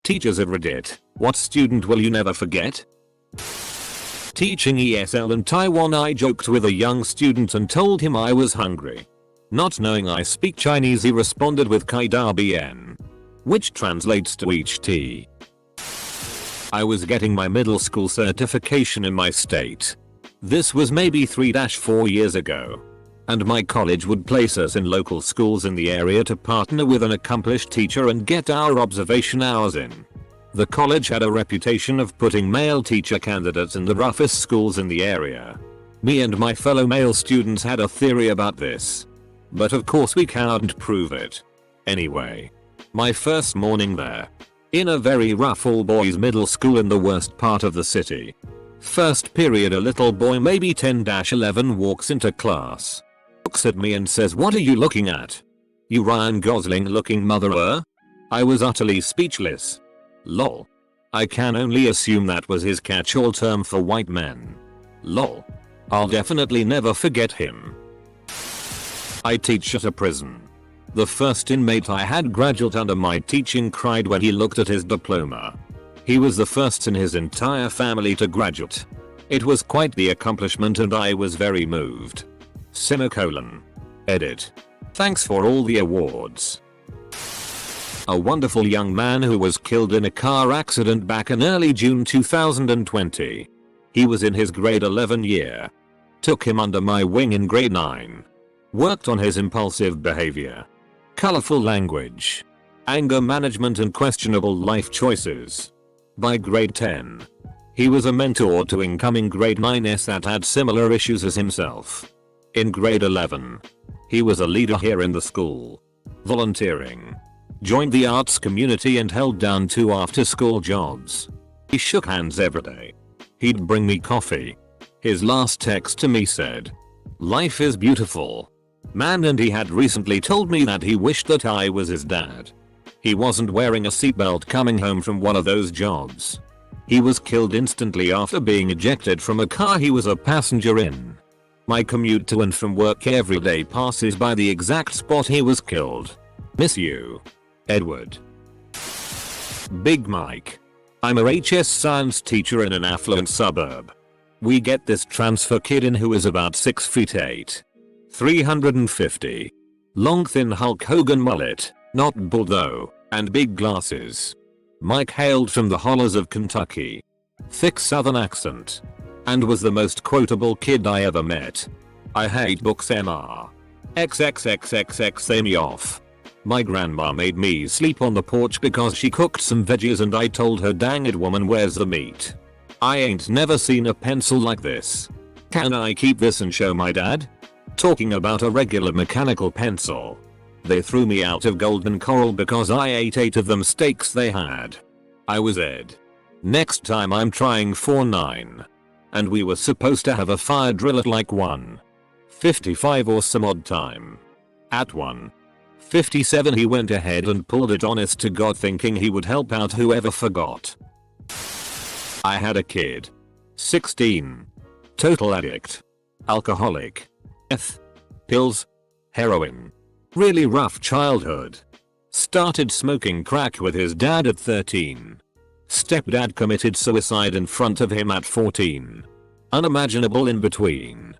Teachers of Reddit, what student will you never forget? Teaching ESL in Taiwan, I joked with a young student and told him I was hungry. Not knowing I speak Chinese, he responded with Kai Da Bien, which translates to each tea. I was getting my middle school certification in my state. This was maybe 3-4 years ago. And my college would place us in local schools in the area to partner with an accomplished teacher and get our observation hours in. The college had a reputation of putting male teacher candidates in the roughest schools in the area. Me and my fellow male students had a theory about this. But of course we can't prove it. Anyway, my first morning there. In a very rough all-boys middle school in the worst part of the city. First period, a little boy maybe 10-11 walks into class. Looks at me and says, "What are you looking at? You Ryan Gosling looking mother?" I was utterly speechless. Lol. I can only assume that was his catch-all term for white men. Lol. I'll definitely never forget him. I teach at a prison. The first inmate I had graduate under my teaching cried when he looked at his diploma. He was the first in his entire family to graduate. It was quite the accomplishment and I was very moved. Semicolon. Edit. Thanks for all the awards. A wonderful young man who was killed in a car accident back in early June 2020. He was in his grade 11 year. Took him under my wing in grade 9. Worked on his impulsive behavior, colorful language, anger management and questionable life choices. By grade 10, he was a mentor to incoming grade 9s that had similar issues as himself. In grade 11, he was a leader here in the school. Volunteering. Joined the arts community and held down 2 after-school jobs. He shook hands every day. He'd bring me coffee. His last text to me said, "Life is beautiful, man," and he had recently told me that he wished that I was his dad. He wasn't wearing a seatbelt coming home from one of those jobs. He was killed instantly after being ejected from a car he was a passenger in. My commute to and from work every day passes by the exact spot he was killed. Miss you. Edward. Big Mike. I'm a HS science teacher in an affluent suburb. We get this transfer kid in who is about 6 feet 8. 350. Long thin Hulk Hogan mullet, not bald though, and big glasses. Mike hailed from the hollows of Kentucky. Thick southern accent. And was the most quotable kid I ever met. I hate books MR. XXXXX say me off. My grandma made me sleep on the porch because she cooked some veggies and I told her, "Dang it woman, where's the meat? I ain't never seen a pencil like this. Can I keep this and show my dad?" Talking about a regular mechanical pencil. They threw me out of Golden Coral because I ate 8 of them steaks they had. I was Ed. Next time I'm trying 4-9. And we were supposed to have a fire drill at like 1:55 or some odd time. At 1:57 he went ahead and pulled it, honest to God, thinking he would help out whoever forgot. I had a kid. 16. Total addict. Alcoholic. Meth. Pills. Heroin. Really rough childhood. Started smoking crack with his dad at 13. Stepdad committed suicide in front of him at 14. Unimaginable in between.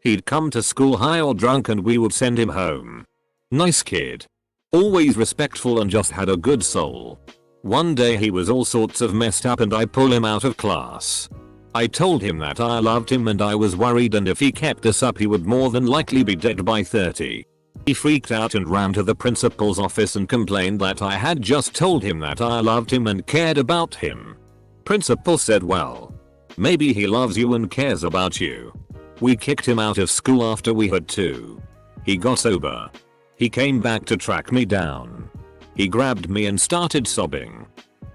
He'd come to school high or drunk and we would send him home. Nice kid. Always respectful and just had a good soul. One day he was all sorts of messed up and I pulled him out of class. I told him that I loved him and I was worried, and if he kept this up he would more than likely be dead by 30. He freaked out and ran to the principal's office and complained that I had just told him that I loved him and cared about him. Principal said, "Well, maybe he loves you and cares about you." We kicked him out of school after we had to. He got sober. He came back to track me down. He grabbed me and started sobbing.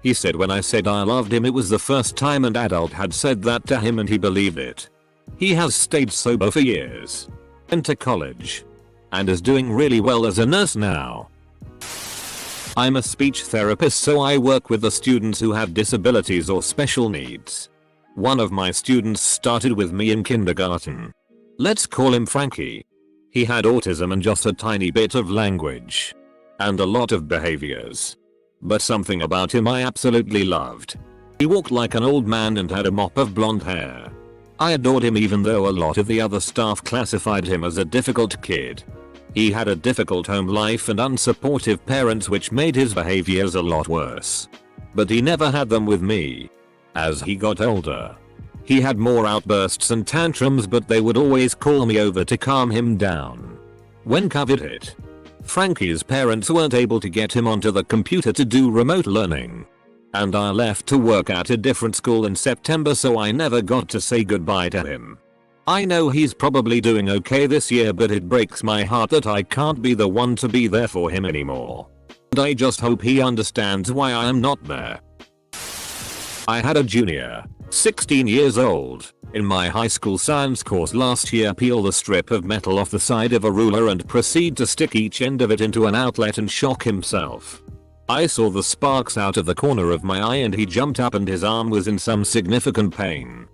He said when I said I loved him it was the first time an adult had said that to him, and he believed it. He has stayed sober for years. Went to college. And is doing really well as a nurse now. I'm a speech therapist, so I work with the students who have disabilities or special needs. One of my students started with me in kindergarten. Let's call him Frankie. He had autism and just a tiny bit of language. And a lot of behaviors. But something about him I absolutely loved. He walked like an old man and had a mop of blonde hair. I adored him even though a lot of the other staff classified him as a difficult kid. He had a difficult home life and unsupportive parents which made his behaviors a lot worse. But he never had them with me. As he got older, he had more outbursts and tantrums, but they would always call me over to calm him down. When COVID hit, Frankie's parents weren't able to get him onto the computer to do remote learning. And I left to work at a different school in September, so I never got to say goodbye to him. I know he's probably doing okay this year, but it breaks my heart that I can't be the one to be there for him anymore. And I just hope he understands why I am not there. I had a junior, 16 years old, in my high school science course last year peel the strip of metal off the side of a ruler and proceed to stick each end of it into an outlet and shock himself. I saw the sparks out of the corner of my eye and he jumped up and his arm was in some significant pain.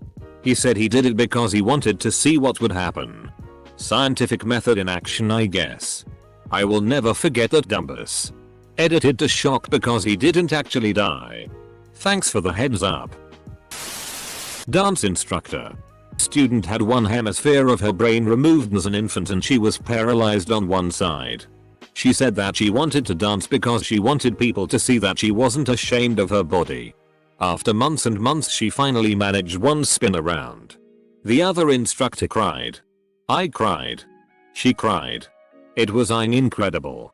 He said he did it because he wanted to see what would happen. Scientific method in action, I guess. I will never forget that Dumbus. Edited to shock because he didn't actually die. Thanks for the heads up. Dance instructor. Student had one hemisphere of her brain removed as an infant and she was paralyzed on one side. She said that she wanted to dance because she wanted people to see that she wasn't ashamed of her body. After months and months she finally managed one spin around. The other instructor cried. I cried. She cried. It was incredible.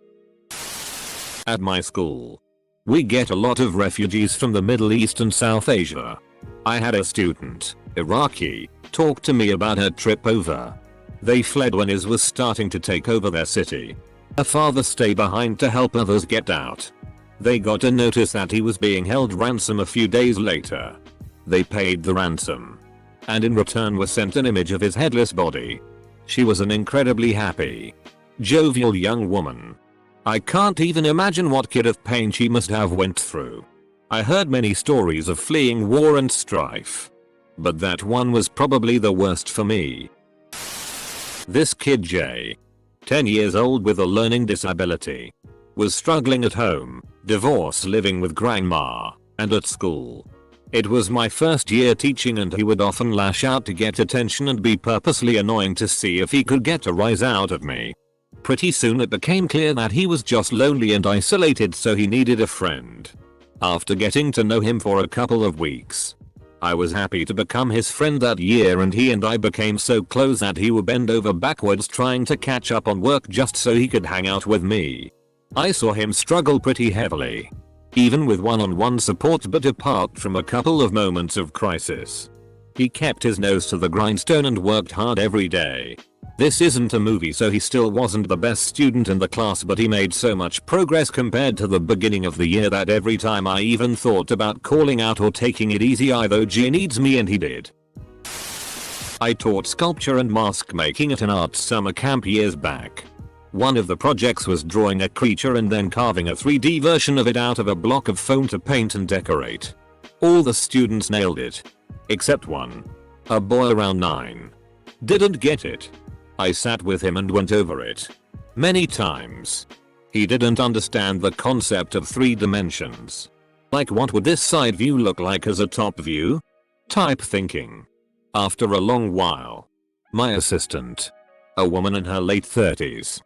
At my school, we get a lot of refugees from the Middle East and South Asia. I had a student, Iraqi, talk to me about her trip over. They fled when IS was starting to take over their city. Her father stayed behind to help others get out. They got a notice that he was being held ransom a few days later. They paid the ransom. And in return were sent an image of his headless body. She was an incredibly happy, jovial young woman. I can't even imagine what kind of pain she must have went through. I heard many stories of fleeing war and strife. But that one was probably the worst for me. This kid Jay, 10 years old with a learning disability, was struggling at home, divorced, living with grandma, and at school. It was my first year teaching and he would often lash out to get attention and be purposely annoying to see if he could get a rise out of me. Pretty soon it became clear that he was just lonely and isolated, so he needed a friend. After getting to know him for a couple of weeks, I was happy to become his friend that year, and he and I became so close that he would bend over backwards trying to catch up on work just so he could hang out with me. I saw him struggle pretty heavily, even with one-on-one support, but apart from a couple of moments of crisis, he kept his nose to the grindstone and worked hard every day. This isn't a movie, so he still wasn't the best student in the class, but he made so much progress compared to the beginning of the year that every time I even thought about calling out or taking it easy, I thought G needs me, and he did. I taught sculpture and mask making at an art summer camp years back. One of the projects was drawing a creature and then carving a 3D version of it out of a block of foam to paint and decorate. All the students nailed it. Except one. A boy around 9. Didn't get it. I sat with him and went over it many times. He didn't understand the concept of 3 dimensions. Like, what would this side view look like as a top view? Type thinking. After a long while, my assistant, a woman in her late 30s,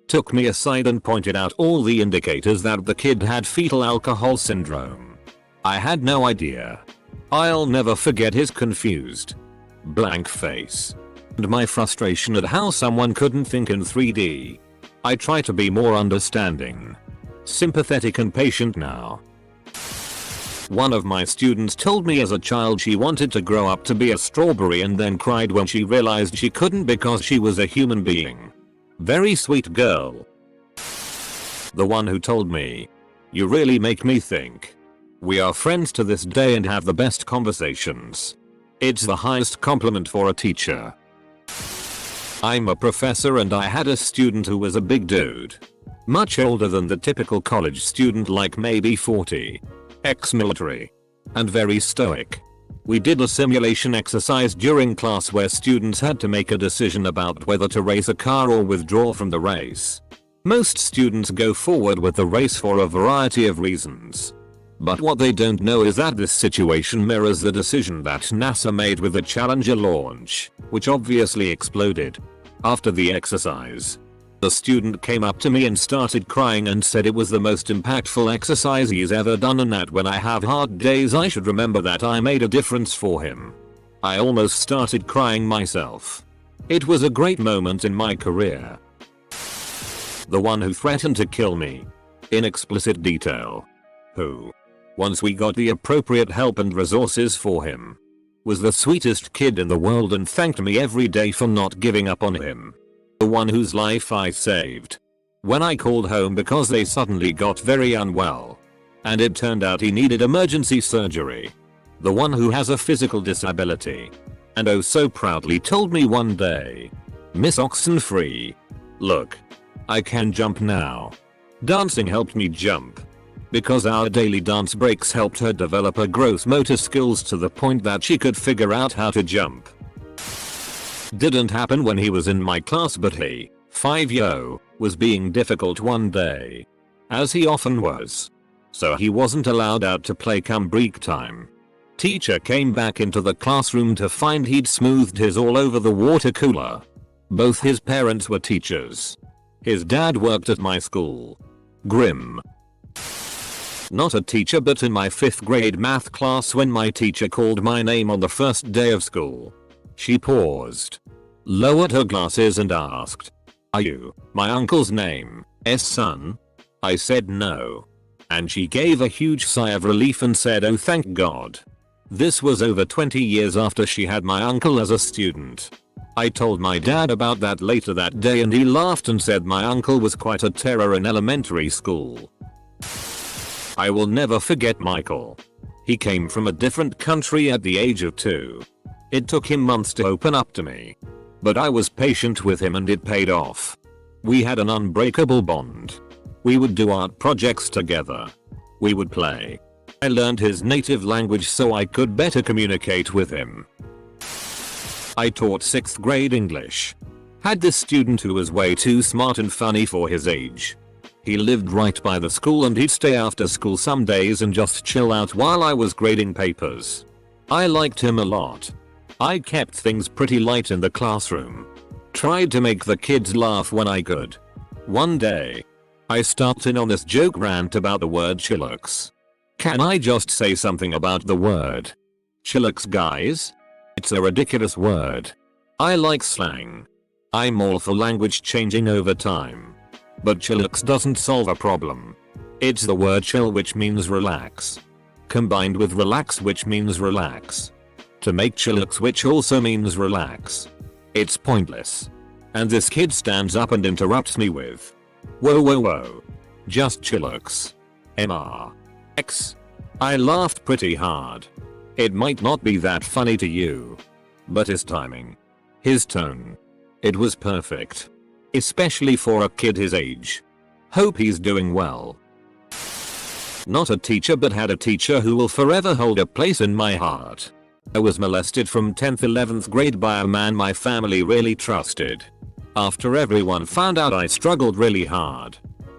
took me aside and pointed out all the indicators that the kid had fetal alcohol syndrome. I had no idea. I'll never forget his confused, blank face and my frustration at how someone couldn't think in 3D. I try to be more understanding, sympathetic and patient now. One of my students told me as a child she wanted to grow up to be a strawberry and then cried when she realized she couldn't because she was a human being. Very sweet girl. The one who told me, "You really make me think." We are friends to this day and have the best conversations. It's the highest compliment for a teacher. I'm a professor and I had a student who was a big dude. Much older than the typical college student, like maybe 40. Ex-military. And very stoic. We did a simulation exercise during class where students had to make a decision about whether to race a car or withdraw from the race. Most students go forward with the race for a variety of reasons. But what they don't know is that this situation mirrors the decision that NASA made with the Challenger launch, which obviously exploded. After the exercise, the student came up to me and started crying and said it was the most impactful exercise he's ever done, and that when I have hard days I should remember that I made a difference for him. I almost started crying myself. It was a great moment in my career. The one who threatened to kill me. In explicit detail. Who, once we got the appropriate help and resources for him, was the sweetest kid in the world and thanked me every day for not giving up on him. The one whose life I saved when I called home because they suddenly got very unwell, and it turned out he needed emergency surgery. The one who has a physical disability, and oh so proudly told me one day, "Miss Oxenfree, look, I can jump now." Dancing helped me jump, because our daily dance breaks helped her develop her gross motor skills to the point that she could figure out how to jump. Didn't happen when he was in my class, but he, 5-year, was being difficult one day, as he often was. So he wasn't allowed out to play come break time. Teacher came back into the classroom to find he'd smoothed his all over the water cooler. Both his parents were teachers. His dad worked at my school. Grim. Not a teacher, but in my 5th grade math class when my teacher called my name on the first day of school, she paused, lowered her glasses and asked, "Are you my uncle's name's son?" I said no. And she gave a huge sigh of relief and said, "Oh thank God." This was over 20 years after she had my uncle as a student. I told my dad about that later that day and he laughed and said my uncle was quite a terror in elementary school. I will never forget Michael. He came from a different country at the age of 2. It took him months to open up to me, but I was patient with him and it paid off. We had an unbreakable bond. We would do art projects together. We would play. I learned his native language so I could better communicate with him. I taught 6th grade English. Had this student who was way too smart and funny for his age. He lived right by the school and he'd stay after school some days and just chill out while I was grading papers. I liked him a lot. I kept things pretty light in the classroom. Tried to make the kids laugh when I could. One day, I started on this joke rant about the word chillax. Can I just say something about the word chillax, guys? It's a ridiculous word. I like slang. I'm all for language changing over time. But chillax doesn't solve a problem. It's the word chill, which means relax, combined with relax, which means relax, to make chillax, which also means relax. It's pointless. And this kid stands up and interrupts me with, "Whoa whoa whoa. Just chillax. MRX. I laughed pretty hard. It might not be that funny to you, but his timing, his tone, it was perfect. Especially for a kid his age. Hope he's doing well. Not a teacher, but had a teacher who will forever hold a place in my heart. I was molested from 10th 11th grade by a man my family really trusted. After everyone found out I struggled really hard.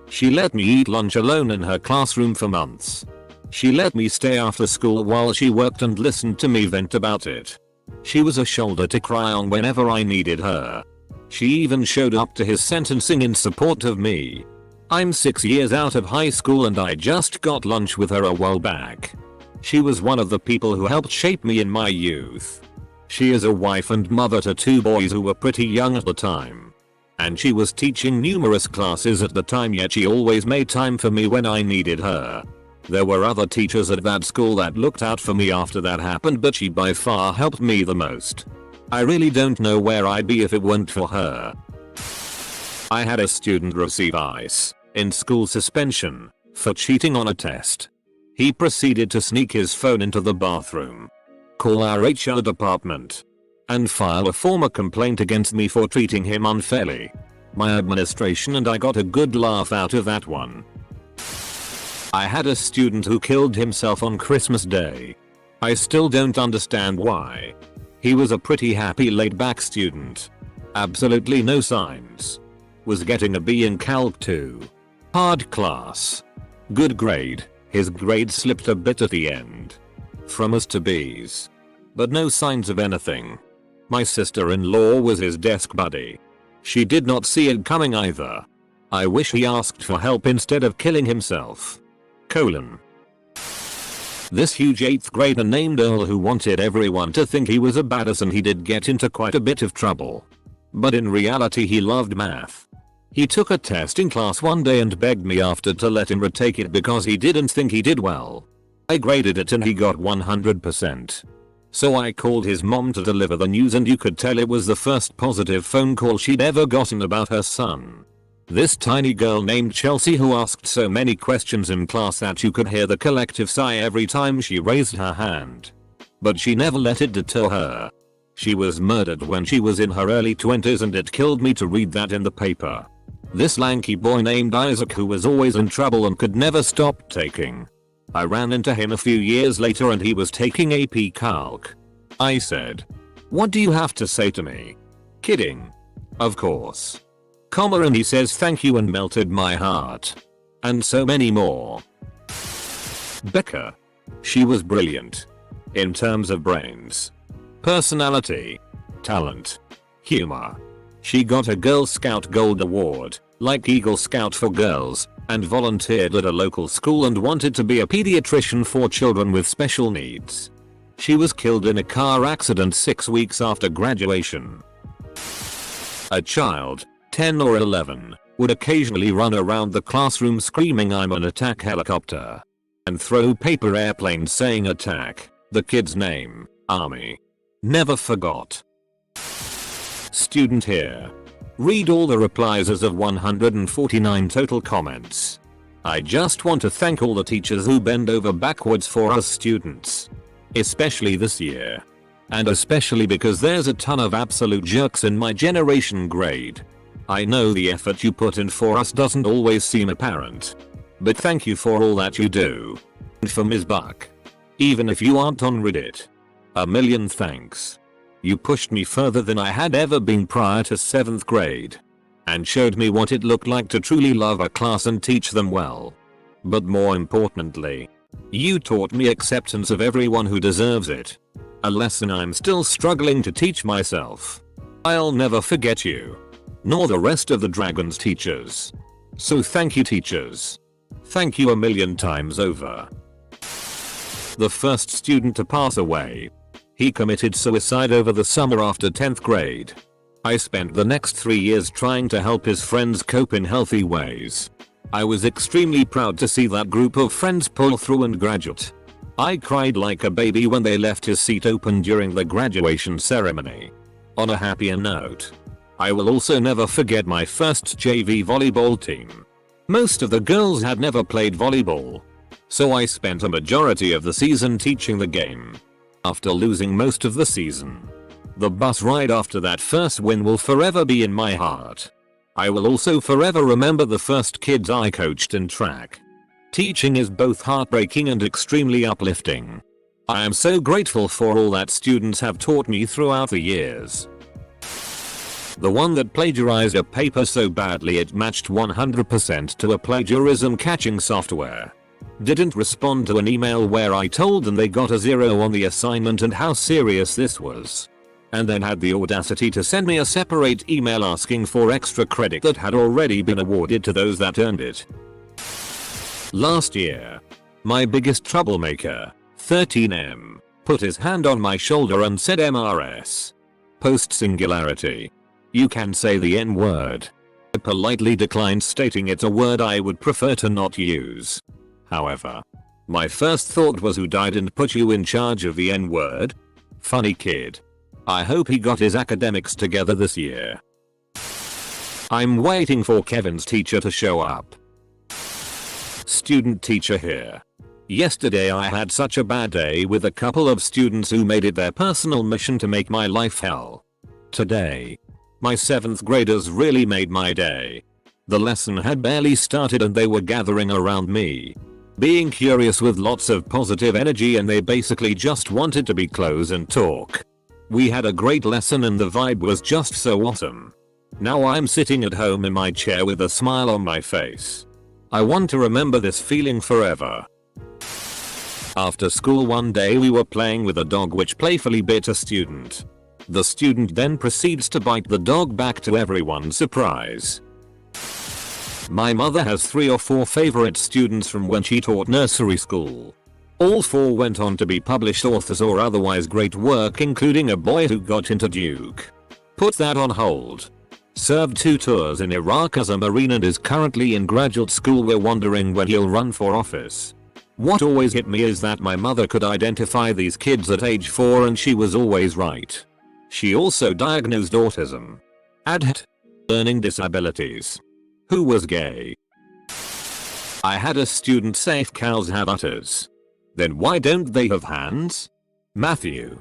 She let me eat lunch alone in her classroom for months. She let me stay after school while she worked and listened to me vent about it. She was a shoulder to cry on whenever I needed her. She even showed up to his sentencing in support of me. I'm 6 years out of high school and I just got lunch with her a while back. She was one of the people who helped shape me in my youth. She is a wife and mother to 2 boys who were pretty young at the time. And she was teaching numerous classes at the time, yet she always made time for me when I needed her. There were other teachers at that school that looked out for me after that happened, but she by far helped me the most. I really don't know where I'd be if it weren't for her. I had a student receive ice in school suspension for cheating on a test. He proceeded to sneak his phone into the bathroom, call our HR department, and file a formal complaint against me for treating him unfairly. My administration and I got a good laugh out of that one. I had a student who killed himself on Christmas Day. I still don't understand why. He was a pretty happy laid back student. Absolutely no signs Was getting a B in Calc 2. Hard class. Good grade. His grade slipped a bit at the end. From A's to B's. But no signs of anything. My sister-in-law was his desk buddy. She did not see it coming either. I wish he asked for help instead of killing himself. This huge 8th grader named Earl who wanted everyone to think he was a badass, and he did get into quite a bit of trouble. But in reality he loved math. He took a test in class one day and begged me after to let him retake it because he didn't think he did well. I graded it and he got 100%. So I called his mom to deliver the news, and you could tell it was the first positive phone call she'd ever gotten about her son. This tiny girl named Chelsea who asked so many questions in class that you could hear the collective sigh every time she raised her hand. But she never let it deter her. She was murdered when she was in her early 20s, and it killed me to read that in the paper. This lanky boy named Isaac who was always in trouble and could never stop taking. I ran into him a few years later and he was taking AP Calc. I said, "What do you have to say to me?" Kidding. Of course. And he says thank you and melted my heart. And so many more. Becca. She was brilliant. In terms of brains, personality, talent, humor. She got a Girl Scout Gold Award, like Eagle Scout for girls, and volunteered at a local school and wanted to be a pediatrician for children with special needs. She was killed in a car accident 6 weeks after graduation. A child, 10 or 11, would occasionally run around the classroom screaming "I'm an attack helicopter" and throw paper airplanes saying "attack," the kid's name, Army. Never forgot. Student here. Read all the replies as of 149 total comments. I just want to thank all the teachers who bend over backwards for us students. Especially this year. And especially because there's a ton of absolute jerks in my generation grade. I know the effort you put in for us doesn't always seem apparent. But thank you for all that you do. And for Ms. Buck. Even if you aren't on Reddit. A million thanks. You pushed me further than I had ever been prior to 7th grade. And showed me what it looked like to truly love a class and teach them well. But more importantly, you taught me acceptance of everyone who deserves it. A lesson I'm still struggling to teach myself. I'll never forget you. Nor the rest of the Dragons teachers. So thank you teachers. Thank you a million times over. The first student to pass away. He committed suicide over the summer after 10th grade. I spent the next 3 years trying to help his friends cope in healthy ways. I was extremely proud to see that group of friends pull through and graduate. I cried like a baby when they left his seat open during the graduation ceremony. On a happier note, I will also never forget my first JV volleyball team. Most of the girls had never played volleyball. So I spent a majority of the season teaching the game. After losing most of the season, the bus ride after that first win will forever be in my heart. I will also forever remember the first kids I coached in track. Teaching is both heartbreaking and extremely uplifting. I am so grateful for all that students have taught me throughout the years. The one that plagiarized a paper so badly it matched 100% to a plagiarism catching software. Didn't respond to an email where I told them they got a 0 on the assignment and how serious this was. And then had the audacity to send me a separate email asking for extra credit that had already been awarded to those that earned it. Last year, my biggest troublemaker, 13M, put his hand on my shoulder and said MRS. Post singularity. You can say the N-word. I politely declined, stating it's a word I would prefer to not use. However, my first thought was, who died and put you in charge of the N-word? Funny kid. I hope he got his academics together this year. I'm waiting for Kevin's teacher to show up. Student teacher here. Yesterday I had such a bad day with a couple of students who made it their personal mission to make my life hell. Today, my 7th graders really made my day. The lesson had barely started and they were gathering around me, being curious with lots of positive energy, and they basically just wanted to be close and talk. We had a great lesson and the vibe was just so awesome. Now I'm sitting at home in my chair with a smile on my face. I want to remember this feeling forever. After school one day we were playing with a dog which playfully bit a student. The student then proceeds to bite the dog back to everyone's surprise. My mother has 3 or 4 favorite students from when she taught nursery school. All 4 went on to be published authors or otherwise great work, including a boy who got into Duke. Put that on hold. Served 2 tours in Iraq as a Marine and is currently in graduate school. We're wondering when he'll run for office. What always hit me is that my mother could identify these kids at age 4 and she was always right. She also diagnosed autism, ADHD, learning disabilities. Who was gay? I had a student say if cows have udders, then why don't they have hands? Matthew.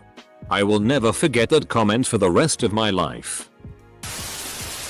I will never forget that comment for the rest of my life.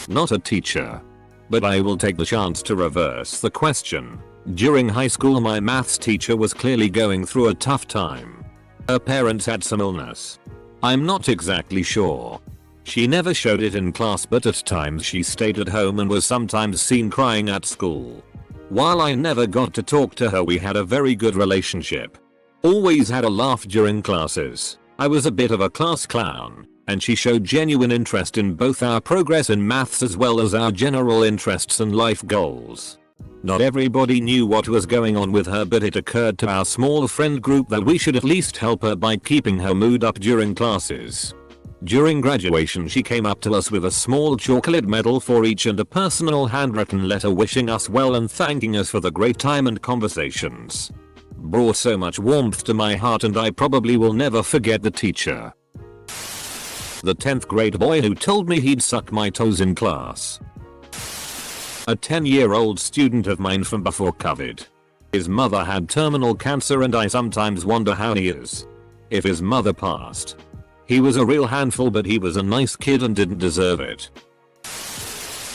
Not a teacher, but I will take the chance to reverse the question. During high school my maths teacher was clearly going through a tough time. Her parents had some illness. I'm not exactly sure. She never showed it in class, but at times she stayed at home and was sometimes seen crying at school. While I never got to talk to her, we had a very good relationship. Always had a laugh during classes. I was a bit of a class clown, and she showed genuine interest in both our progress in maths as well as our general interests and life goals. Not everybody knew what was going on with her, but it occurred to our small friend group that we should at least help her by keeping her mood up during classes. During graduation she came up to us with a small chocolate medal for each and a personal handwritten letter wishing us well and thanking us for the great time and conversations. Brought so much warmth to my heart, and I probably will never forget the teacher. The 10th grade boy who told me he'd suck my toes in class. A 10-year-old student of mine from before COVID. His mother had terminal cancer and I sometimes wonder how he is. If his mother passed. He was a real handful, but he was a nice kid and didn't deserve it.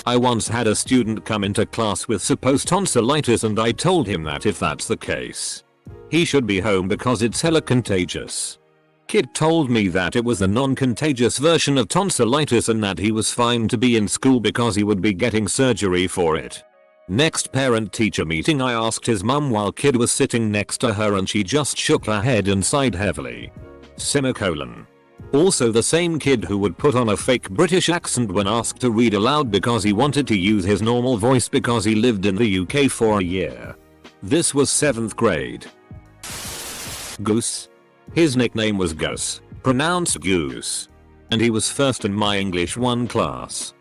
I once had a student come into class with supposed tonsillitis and I told him that if that's the case, he should be home because it's hella contagious. Kid told me that it was the non-contagious version of tonsillitis and that he was fine to be in school because he would be getting surgery for it. Next parent-teacher meeting I asked his mum while kid was sitting next to her and she just shook her head and sighed heavily. Semicolon. Also the same kid who would put on a fake British accent when asked to read aloud because he wanted to use his normal voice because he lived in the UK for a year. This was 7th grade. Goose. His nickname was Gus, pronounced Goose. And he was first in my English 1 class.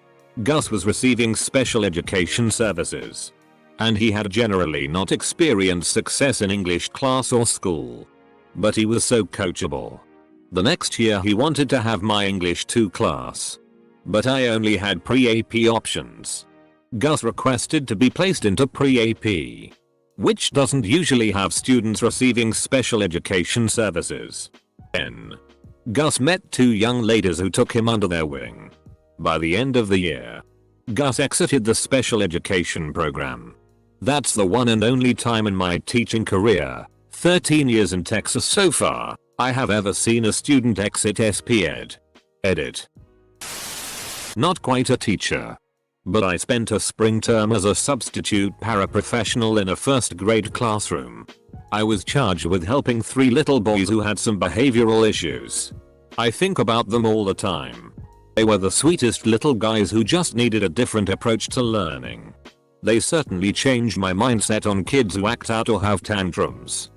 Gus was receiving special education services. And he had generally not experienced success in English class or school. But he was so coachable. The next year he wanted to have my English 2 class. But I only had pre-AP options. Gus requested to be placed into pre-AP, which doesn't usually have students receiving special education services. Then, Gus met 2 young ladies who took him under their wing. By the end of the year, Gus exited the special education program. That's the one and only time in my teaching career, 13 years in Texas so far, I have ever seen a student exit SP Ed. Edit. Not quite a teacher. But I spent a spring term as a substitute paraprofessional in a 1st grade classroom. I was charged with helping 3 little boys who had some behavioral issues. I think about them all the time. They were the sweetest little guys who just needed a different approach to learning. They certainly changed my mindset on kids who act out or have tantrums.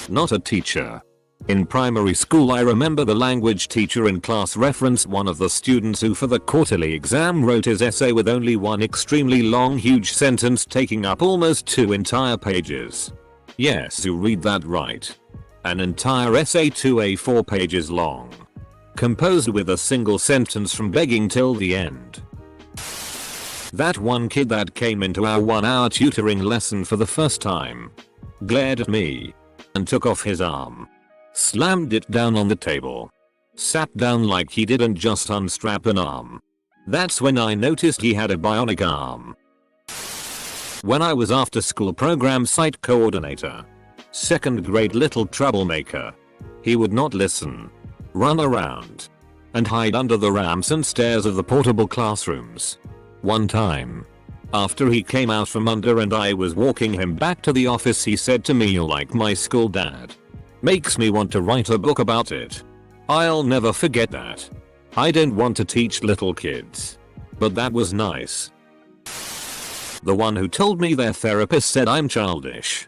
Not a teacher. In primary school I remember the language teacher in class referenced one of the students who for the quarterly exam wrote his essay with only one extremely long huge sentence taking up almost 2 entire pages. Yes, you read that right. An entire essay 2 A4 pages long. Composed with a single sentence from begging till the end. That one kid that came into our 1-hour tutoring lesson for the first time glared at me and took off his arm. Slammed it down on the table. Sat down like he didn't just unstrap an arm. That's when I noticed he had a bionic arm. When I was after school program site coordinator. 2nd grade little troublemaker. He would not listen. Run around. and hide under the ramps and stairs of the portable classrooms. One time, after he came out from under and I was walking him back to the office, he said to me, "You're like my school dad. Makes me want to write a book about it." I'll never forget that. I don't want to teach little kids, but that was nice. The one who told me their therapist said I'm childish.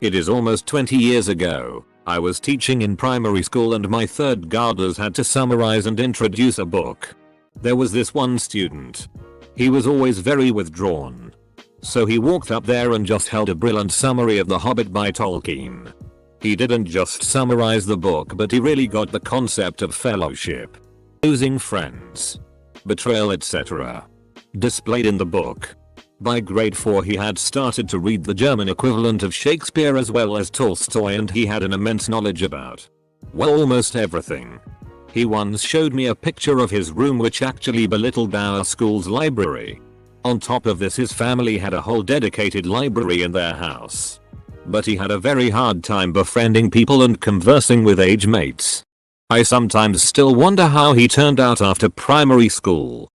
It is almost 20 years ago. I was teaching in primary school and my third graders had to summarize and introduce a book. There was this one student. He was always very withdrawn. So he walked up there and just held a brilliant summary of The Hobbit by Tolkien. He didn't just summarize the book, but he really got the concept of fellowship, losing friends, betrayal, etc. displayed in the book. By grade 4 he had started to read the German equivalent of Shakespeare as well as Tolstoy, and he had an immense knowledge about, well, almost everything. He once showed me a picture of his room which actually belittled our school's library. On top of this, his family had a whole dedicated library in their house. But he had a very hard time befriending people and conversing with age mates. I sometimes still wonder how he turned out after primary school.